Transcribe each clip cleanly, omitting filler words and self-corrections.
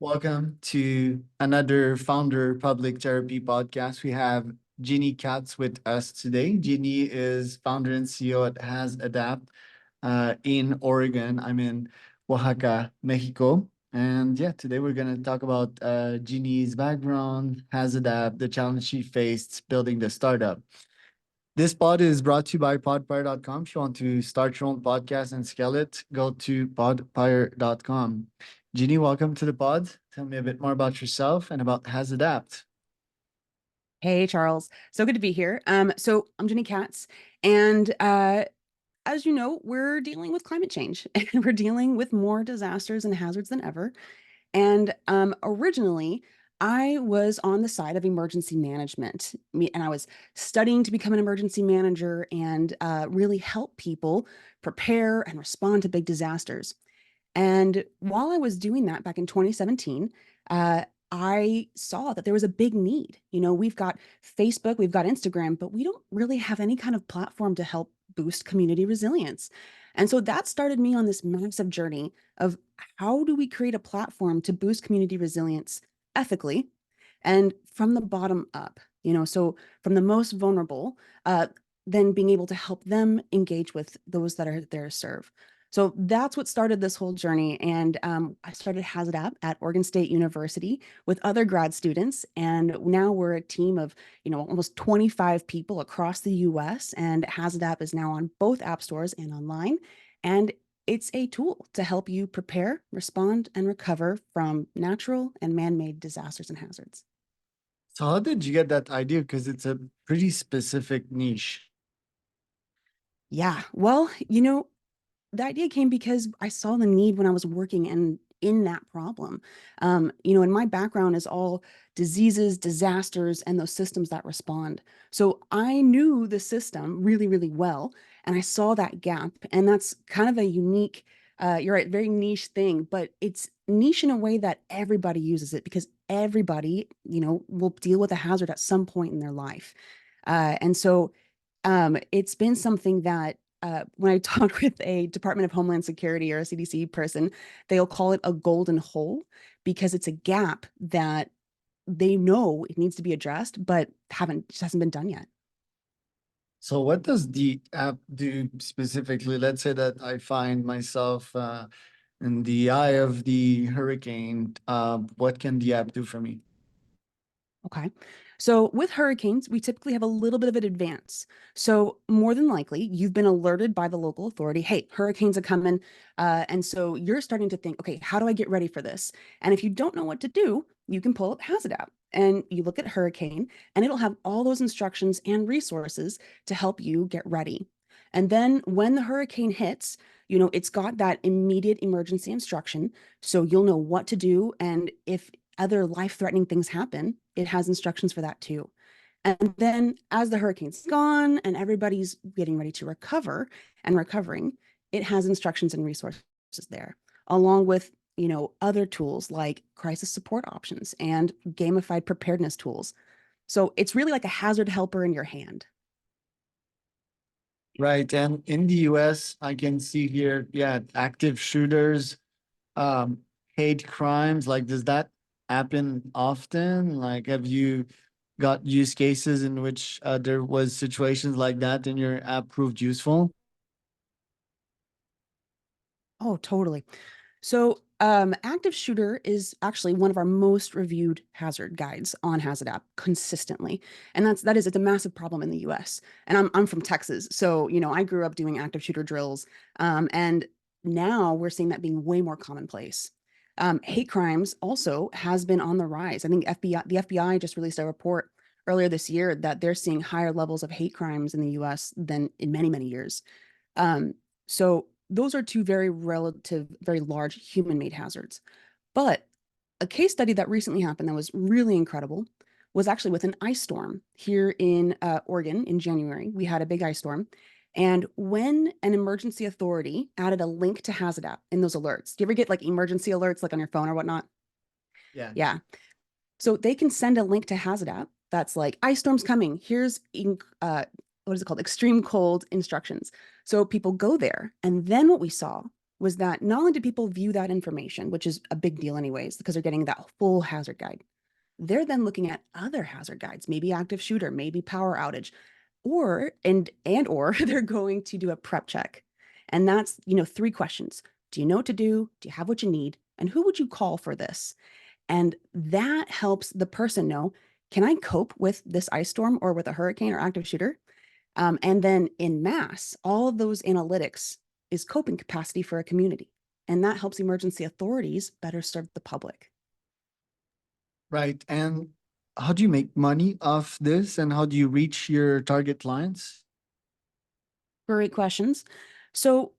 Welcome to another Founder Public Therapy podcast. We have Jeannie Katz with us today. Jeannie is founder and CEO at Has Adapt in Oregon. I'm in Oaxaca, Mexico. And yeah, today we're going to talk about Jeannie's background, Has Adapt, the challenge she faced building the startup. This pod is brought to you by podpire.com. If you want to start your own podcast and scale it, go to podpire.com. Jeannie, welcome to the pod. Tell me a bit more about yourself and about Has Adapt. Hey, Charles. So good to be here. So I'm Jenny Katz, and as you know, we're dealing with climate change and we're dealing with more disasters and hazards than ever. And originally, I was on the side of emergency management, and I was studying to become an emergency manager and really help people prepare and respond to big disasters. And while I was doing that back in 2017, I saw that there was a big need. We've got Facebook, we've got Instagram, but we don't really have any kind of platform to help boost community resilience. And so that started me on this massive journey of how do we create a platform to boost community resilience ethically and from the bottom up, so from the most vulnerable, then being able to help them engage with those that are there to serve. So that's what started this whole journey. And I started Has Adapt at Oregon State University with other grad students. And now we're a team of, almost 25 people across the US. And Has Adapt is now on both app stores and online. And it's a tool to help you prepare, respond, and recover from natural and man-made disasters and hazards. So, how did you get that idea? Because it's a pretty specific niche. Yeah, well, the idea came because I saw the need when I was working in that problem. And my background is all diseases, disasters, and those systems that respond. So I knew the system really, really well, and I saw that gap. And that's kind of a unique, you're right, very niche thing, but it's niche in a way that everybody uses it because everybody, will deal with a hazard at some point in their life. And so it's been something that when I talk with a Department of Homeland Security or a CDC person, they'll call it a golden hole because it's a gap that they know it needs to be addressed, but just hasn't been done yet. So, what does the app do specifically? Let's say that I find myself in the eye of the hurricane. What can the app do for me? Okay. So with hurricanes, we typically have a little bit of an advance. So more than likely, you've been alerted by the local authority, hey, hurricanes are coming. And so you're starting to think, okay, how do I get ready for this? And if you don't know what to do, you can pull up Has It App and you look at hurricane and it'll have all those instructions and resources to help you get ready. And then when the hurricane hits, it's got that immediate emergency instruction. So you'll know what to do. And if other life-threatening things happen, it has instructions for that too. And then as the hurricane's gone and everybody's getting ready to recover and recovering, it has instructions and resources there, along with, other tools like crisis support options and gamified preparedness tools. So it's really like a hazard helper in your hand. Right. And in the US, I can see here, yeah, active shooters, um, hate crimes. Like, does that happen often? Like, have you got use cases in which there was situations like that and your app proved useful? Oh, totally. So, active shooter is actually one of our most reviewed hazard guides on Hazard App consistently, and it's a massive problem in the U.S. And I'm from Texas, so I grew up doing active shooter drills, and now we're seeing that being way more commonplace. Hate crimes also has been on the rise. I think the FBI just released a report earlier this year that they're seeing higher levels of hate crimes in the U.S. than in many, many years. So those are two very large human-made hazards. But a case study that recently happened that was really incredible was actually with an ice storm here in Oregon in January. We had a big ice storm. And when an emergency authority added a link to Hazard App in those alerts, do you ever get like emergency alerts like on your phone or whatnot? Yeah. Yeah. So they can send a link to Hazard App that's like ice storm's coming. Here's what is it called? Extreme cold instructions. So people go there. And then what we saw was that not only did people view that information, which is a big deal anyways, because they're getting that full hazard guide, they're then looking at other hazard guides, maybe active shooter, maybe power outage, or or they're going to do a prep check. And that's, three questions. Do you know what to do? Do you have what you need? And who would you call for this? And that helps the person know, can I cope with this ice storm or with a hurricane or active shooter? And then in mass, all of those analytics is coping capacity for a community. And that helps emergency authorities better serve the public. Right. And how do you make money off this and how do you reach your target clients? Great questions. So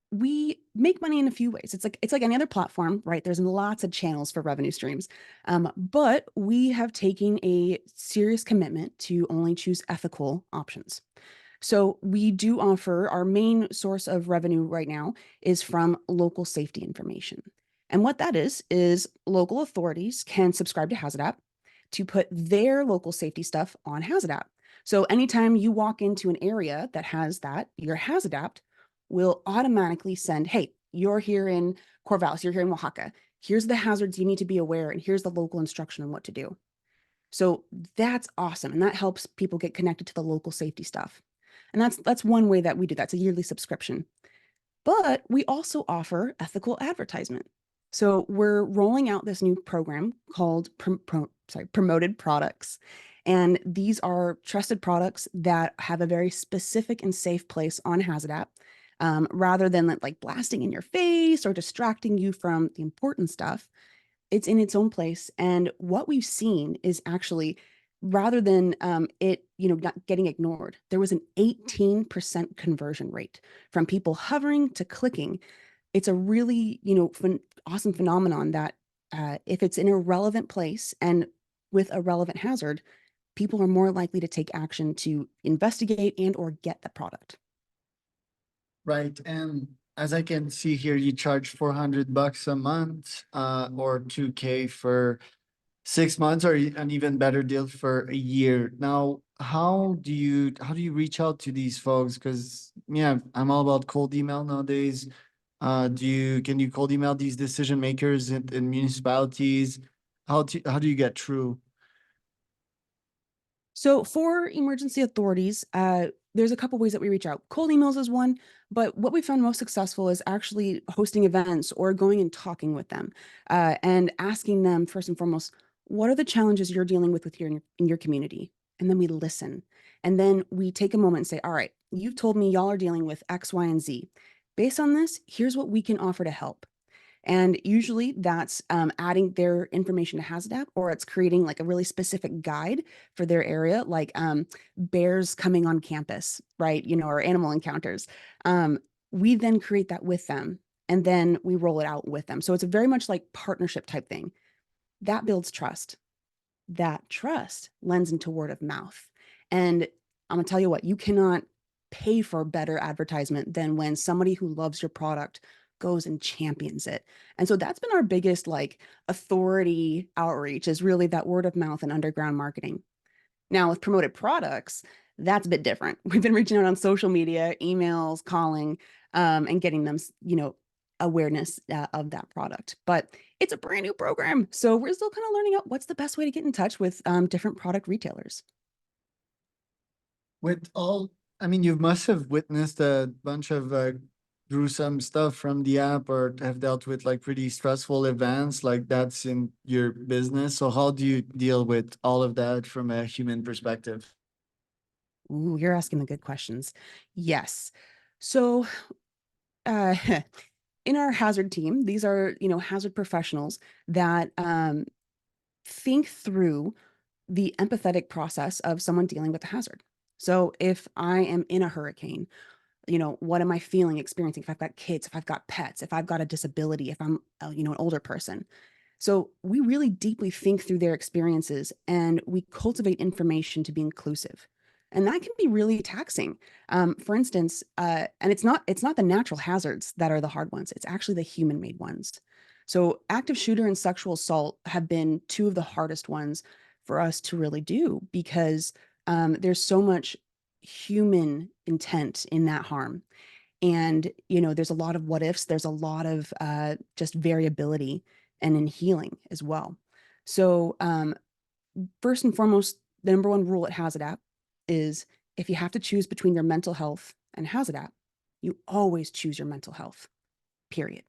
we make money in a few ways. It's like any other platform, right? There's lots of channels for revenue streams, but we have taken a serious commitment to only choose ethical options. So we do offer our main source of revenue right now is from local safety information. And what that is local authorities can subscribe to Hazard App to put their local safety stuff on Hazard App. So anytime you walk into an area that has that, your Hazard App will automatically send, hey, you're here in Corvallis, you're here in Oaxaca. Here's the hazards you need to be aware, and here's the local instruction on what to do. So that's awesome. And that helps people get connected to the local safety stuff. And that's one way that we do that. It's a yearly subscription. But we also offer ethical advertisement. So we're rolling out this new program called Promoted Products. And these are trusted products that have a very specific and safe place on Hazard App, rather than like blasting in your face or distracting you from the important stuff. It's in its own place. And what we've seen is actually rather than it, not getting ignored, there was an 18% conversion rate from people hovering to clicking. It's a really, awesome phenomenon that if it's in a relevant place and with a relevant hazard, people are more likely to take action to investigate and or get the product. Right. And as I can see here, you charge $400 a month, or 2K for 6 months, or an even better deal for a year. Now, how do you reach out to these folks? Because yeah, I'm all about cold email nowadays. Can you cold email these decision makers in municipalities? How do you get through? So for emergency authorities, there's a couple ways that we reach out. Cold emails is one, but what we found most successful is actually hosting events or going and talking with them, and asking them first and foremost, what are the challenges you're dealing with in your community? And then we listen. And then we take a moment and say, all right, you've told me y'all are dealing with X, Y, and Z. Based on this, here's what we can offer to help. And usually that's adding their information to Hazard App, or it's creating like a really specific guide for their area, like bears coming on campus, right? Or animal encounters. We then create that with them and then we roll it out with them. So it's a very much like partnership type thing. That builds trust. That trust lends into word of mouth. And I'm gonna tell you what, you cannot pay for better advertisement than when somebody who loves your product goes and champions it. And so that's been our biggest like authority outreach, is really that word of mouth and underground marketing. Now with promoted products, that's a bit different. We've been reaching out on social media, emails, calling, and getting them, awareness of that product. But it's a brand new program, so we're still kind of learning out what's the best way to get in touch with different product retailers. With all, I mean, you must have witnessed a bunch of gruesome stuff from the app, or have dealt with like pretty stressful events like that's in your business. So how do you deal with all of that from a human perspective? Ooh, you're asking the good questions. Yes. So, uh, in our hazard team, these are, hazard professionals that think through the empathetic process of someone dealing with a hazard. So if I am in a hurricane, what am I feeling, experiencing? If I've got kids, if I've got pets, if I've got a disability, if I'm, an older person. So we really deeply think through their experiences and we cultivate information to be inclusive. And that can be really taxing. For instance, and it's not the natural hazards that are the hard ones. It's actually the human-made ones. So active shooter and sexual assault have been two of the hardest ones for us to really do because there's so much human intent in that harm. And, there's a lot of what ifs, there's a lot of just variability and in healing as well. So, first and foremost, the number one rule at HazAdapt is if you have to choose between your mental health and HazAdapt, you always choose your mental health, period.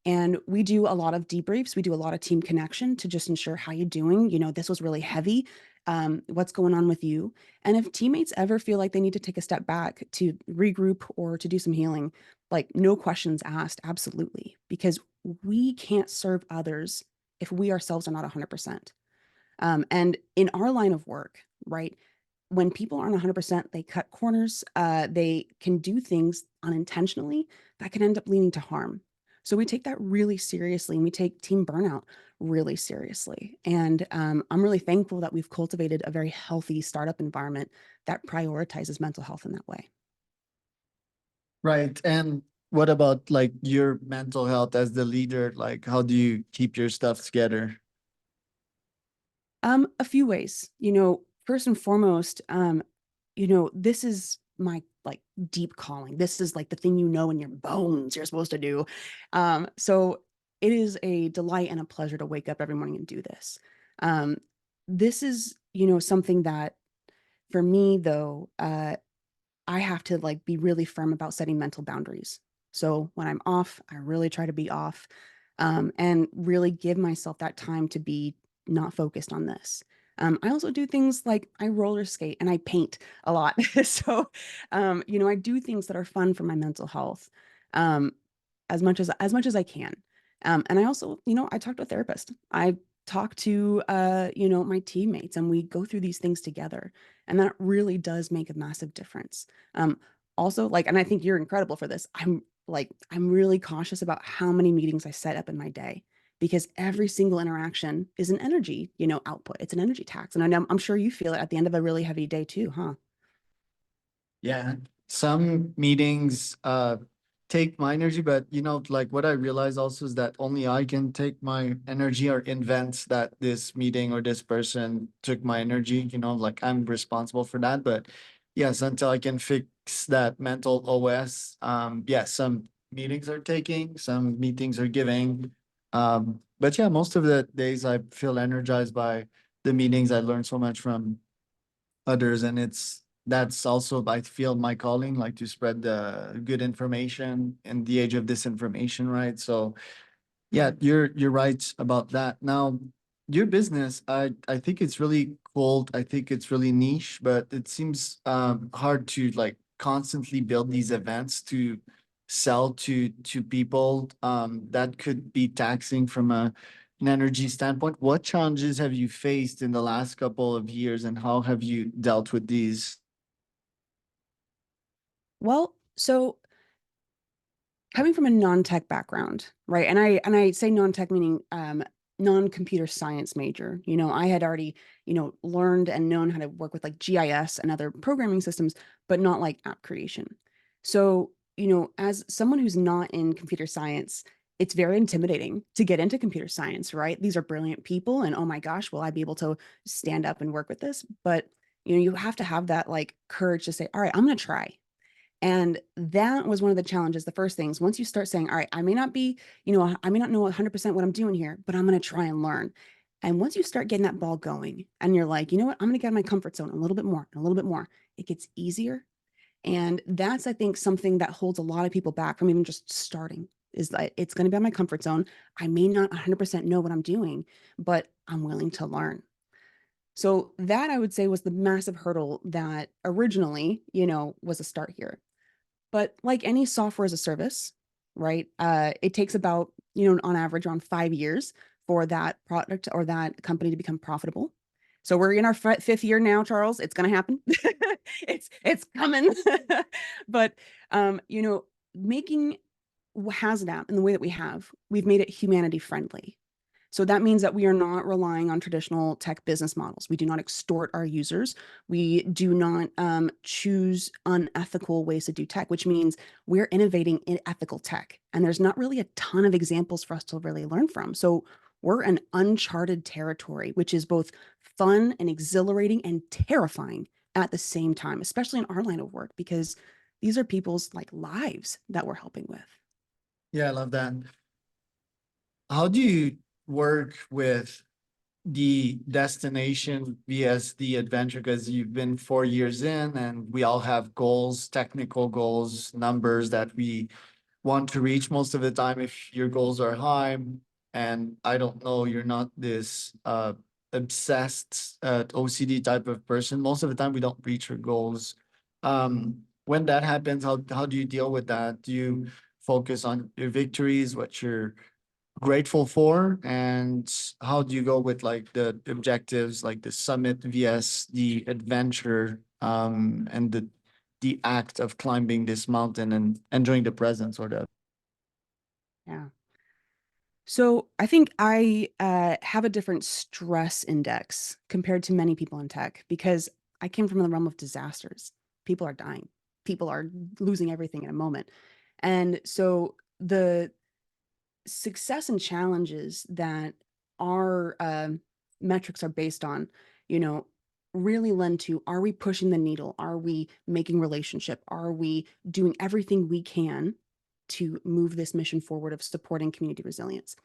And we do a lot of debriefs. We do a lot of team connection to just ensure how you're doing. This was really heavy. What's going on with you? And if teammates ever feel like they need to take a step back to regroup or to do some healing, like no questions asked, absolutely, because we can't serve others if we ourselves are not 100%. And in our line of work, right, when people aren't 100%, they cut corners, they can do things unintentionally that can end up leading to harm. So we take that really seriously, and we take team burnout really seriously. And I'm really thankful that we've cultivated a very healthy startup environment that prioritizes mental health in that way. Right. And what about like your mental health as the leader? Like, how do you keep your stuff together? A few ways. First and foremost, this is my like deep calling. This is like the thing in your bones you're supposed to do. So it is a delight and a pleasure to wake up every morning and do this. Um, this is, something that for me though, I have to like be really firm about setting mental boundaries. So when I'm off, I really try to be off, and really give myself that time to be not focused on this. I also do things like I roller skate and I paint a lot. So, I do things that are fun for my mental health, um, as much as I can. And I also, I talk to a therapist. I talk to my teammates, and we go through these things together. And that really does make a massive difference. Um, Also, like, and I think you're incredible for this. I'm really cautious about how many meetings I set up in my day, because every single interaction is an energy, output. It's an energy tax. And I'm sure you feel it at the end of a really heavy day too, huh? Yeah, some meetings take my energy, but like what I realize also is that only I can take my energy or invent that this meeting or this person took my energy, like I'm responsible for that. But yes, until I can fix that mental OS, yes, some meetings are taking, some meetings are giving. But yeah, most of the days I feel energized by the meetings. I learn so much from others, and that's also I feel my calling, like to spread the good information in the age of disinformation, right? So yeah, you're right about that. Now, your business, I think it's really cool. I think it's really niche, but it seems hard to like constantly build these events to sell to people. That could be taxing from an energy standpoint. What challenges have you faced in the last couple of years, and how have you dealt with these? Well, so coming from a non-tech background, right? And I say non-tech meaning non-computer science major. I had already, learned and known how to work with like GIS and other programming systems, but not like app creation. So, as someone who's not in computer science, it's very intimidating to get into computer science, right? These are brilliant people, and oh my gosh, will I be able to stand up and work with this? But, you have to have that like courage to say, all right, I'm going to try. And that was one of the challenges. The first things, once you start saying, all right, I may not be, I may not know 100% what I'm doing here, but I'm going to try and learn. And once you start getting that ball going and you're like, you know what, I'm going to get out of my comfort zone a little bit more, and a little bit more, it gets easier. And that's, I think, something that holds a lot of people back from even just starting, is that it's going to be on my comfort zone. I may not 100% know what I'm doing, but I'm willing to learn. So that I would say was the massive hurdle that originally, was a start here. But like any software as a service, right? It takes about, on average around 5 years for that product or that company to become profitable. So we're in our fifth year now, Charles. It's going to happen. It's coming. But making HasNap in the way that we have, we've made it humanity friendly. So that means that we are not relying on traditional tech business models. We do not extort our users. We do not choose unethical ways to do tech, which means we're innovating in ethical tech. And there's not really a ton of examples for us to really learn from. So we're an uncharted territory, which is both fun and exhilarating and terrifying at the same time, especially in our line of work, because These are people's like lives that we're helping with. Yeah, I love that. How do you work with the destination vs the adventure? Because you've been 4 years in and we all have goals, technical goals, numbers that we want to reach most of the time. If your goals are high, and I don't know, you're not this obsessed OCD type of person, most of the time we don't reach your goals. When that happens, how do you deal with that? Do you focus on your victories, what you're grateful for, and how do you go with like the objectives, like the summit vs the adventure, and the act of climbing this mountain and enjoying the present, sort of? Yeah. So I think I have a different stress index compared to many people in tech because I came from the realm of disasters. People are dying. People are losing everything in a moment. And so the success and challenges that our metrics are based on, you know, really lend to, are we pushing the needle? Are we making relationship? Are we doing everything we can to move this mission forward of supporting community resilience?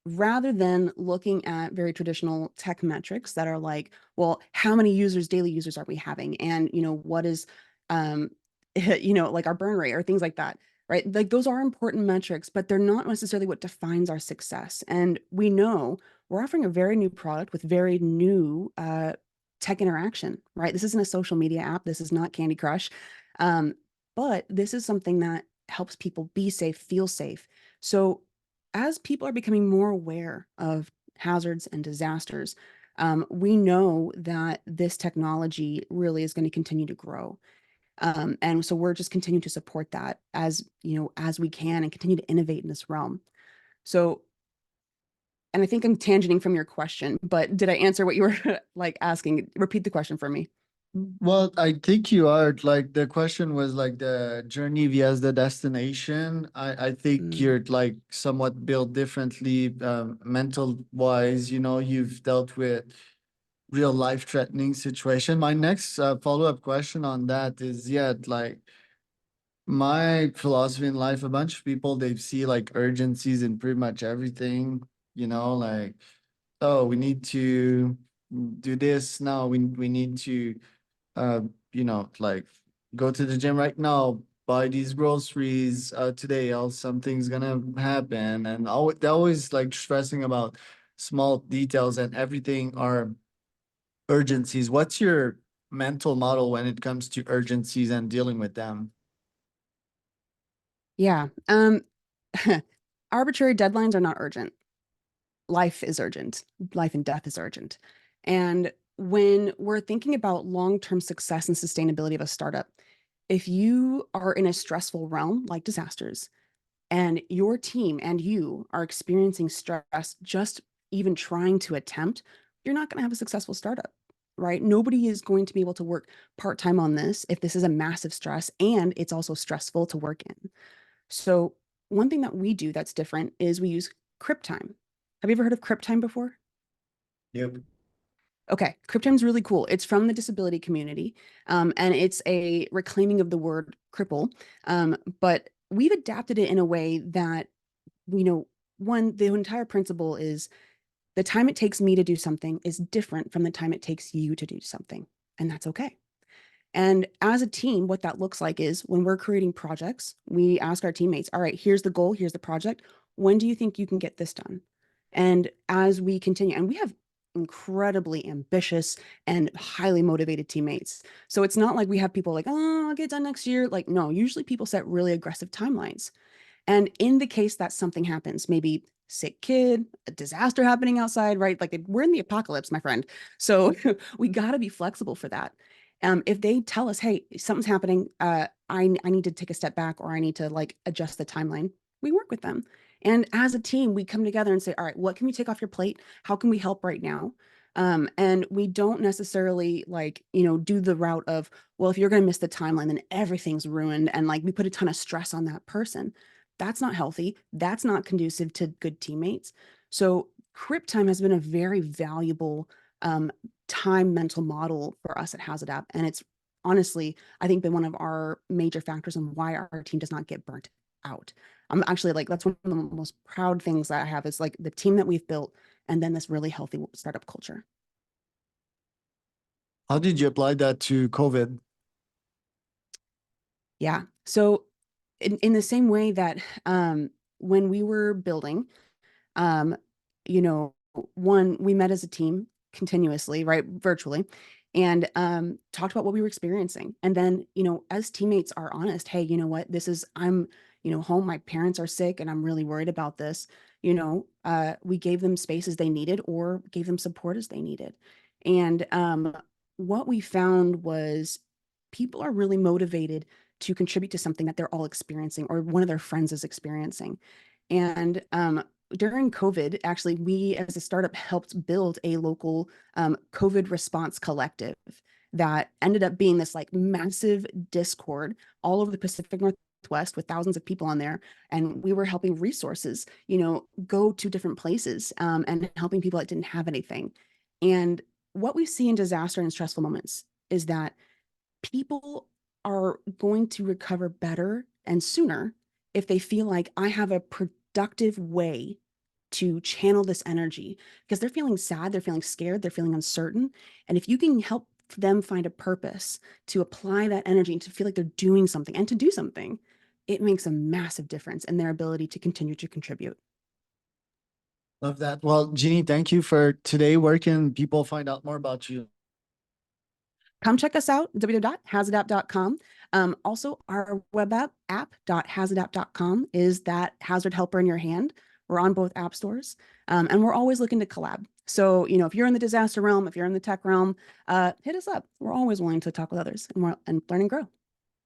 Rather than looking at very traditional tech metrics that are like, well, how many users, daily users are we having? And, what is, um, like our burn rate or things like that, right? Like those are important metrics, but they're not necessarily what defines our success. And we know we're offering a very new product with very new tech interaction, right? This isn't a social media app. This is not Candy Crush. Um, but this is something that helps people be safe, feel safe. So as people are becoming more aware of hazards and disasters, we know that this technology really is going to continue to grow. And so we're just continuing to support that as we can and continue to innovate in this realm. So, and I think I'm tangenting from your question, but did I answer what you were like asking? Repeat the question for me. Well, I think you are. Like the question was like the journey vs the destination. I think Mm, you're like somewhat built differently, mental wise. You've dealt with real life threatening situation. My next follow-up question on that is, yeah, like my philosophy in life, a bunch of people, they see like urgencies in pretty much everything, like, oh, we need to do this now. We need to uh, like go to the gym right now, buy these groceries today, else something's gonna happen. And they're always like stressing about small details, and everything are urgencies. What's your mental model when it comes to urgencies and dealing with them? yeah. Arbitrary deadlines are not urgent. Life is urgent. Life and death is urgent. And when we're thinking about long-term success and sustainability of a startup, if you are in a stressful realm like disasters, and your team and you are experiencing stress just even trying to attempt, you're not going to have a successful startup, right? Nobody is going to be able to work part-time on this if this is a massive stress and it's also stressful to work in. So one thing that we do that's different is we use CrypTime. Have you ever heard of CrypTime before? Yep. Okay, CrypTime is really cool. It's from the disability community, and it's a reclaiming of the word cripple. But we've adapted it in a way that, one, the entire principle is the time it takes me to do something is different from the time it takes you to do something, and that's okay. And as a team, what that looks like is when we're creating projects, we ask our teammates, all right, here's the goal, here's the project. When do you think you can get this done? And as we continue, and we have incredibly ambitious and highly motivated teammates. So it's not like we have people like, oh, I'll get done next year. Like, no, usually people set really aggressive timelines. And in the case that something happens, maybe sick kid, a disaster happening outside, right? Like we're in the apocalypse, my friend. So we got to be flexible for that. If they tell us, hey, something's happening, I need to take a step back or I need to like adjust the timeline, we work with them. And as a team, we come together and say, all right, what can we take off your plate? How can we help right now? And we don't necessarily like, do the route of, well, if you're going to miss the timeline, then everything's ruined. And like we put a ton of stress on that person. That's not healthy. That's not conducive to good teammates. So Crip time has been a very valuable um, time mental model for us at HazAdapt. And it's honestly, I think been one of our major factors in why our team does not get burnt out. I'm actually like, that's one of the most proud things that I have is like the team that we've built and then this really healthy startup culture. How did you apply that to COVID? Yeah. So in the same way that when we were building, um, you know, one, we met as a team continuously, right, virtually, and talked about what we were experiencing. And then, as teammates are honest, hey, you know what, I'm, home, my parents are sick and I'm really worried about this. We gave them spaces they needed or gave them support as they needed. And what we found was people are really motivated to contribute to something that they're all experiencing or one of their friends is experiencing. And during COVID, actually, we as a startup helped build a local COVID response collective that ended up being this like massive Discord all over the Pacific Northwest with thousands of people on there. And we were helping resources, go to different places and helping people that didn't have anything. And what we see in disaster and stressful moments is that people are going to recover better and sooner if they feel like I have a productive way to channel this energy because they're feeling sad, they're feeling scared, they're feeling uncertain. And if you can help them find a purpose to apply that energy and to feel like they're doing something and to do something, it makes a massive difference in their ability to continue to contribute. Love that. Well, Jeannie, thank you for today. Where can people find out more about you? Come check us out, www.hazardapp.com. Also, our web app.hazardapp.com is that hazard helper in your hand. We're on both app stores, and we're always looking to collab. So, if you're in the disaster realm, if you're in the tech realm, hit us up. We're always willing to talk with others and learn and grow.